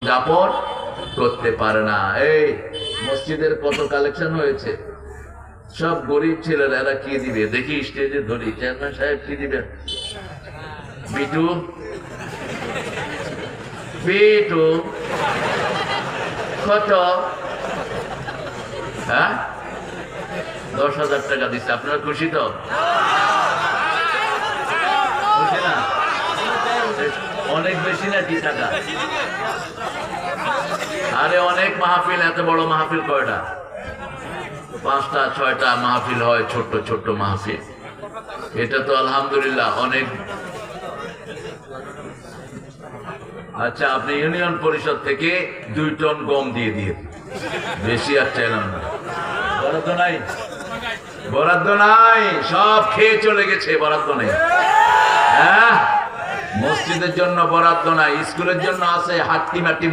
যাপন করতে পারে না। এই মসজিদের কত কালেকশন হয়েছে, সব গরিব ছেলেরা, এরা কি দিবে দেখি স্টেজে ধরি। চেয়ারম্যান সাহেব কি দিবেন? বিটু বিটু কত? হ্যাঁ, 10,000 টাকা দিচ্ছে। আপনারা খুশি তো? খুশি না? অনেক বেশি না কি টাকা? আরে অনেক মাহফিল, এত বড় মাহফিল কয়টা? 5টা 6টা মাহফিল হয়, ছোট্ট ছোট্ট মাহফিল। এটা তো আলহামদুলিল্লাহ অনেক। আচ্ছা, আপনি ইউনিয়ন পরিষদ থেকে 2 টন গম দিয়ে দিয়ে, বেশি আর চাইলাম না। বরাদ্দ নাই, বরাদ্দ নাই, সব খেয়ে চলে গেছে, বরাদ্দ নেই। হ্যাঁ, মসজিদের জন্য বরাদ্দ নাই, স্কুলের জন্য আছে হাট্টি মাটি।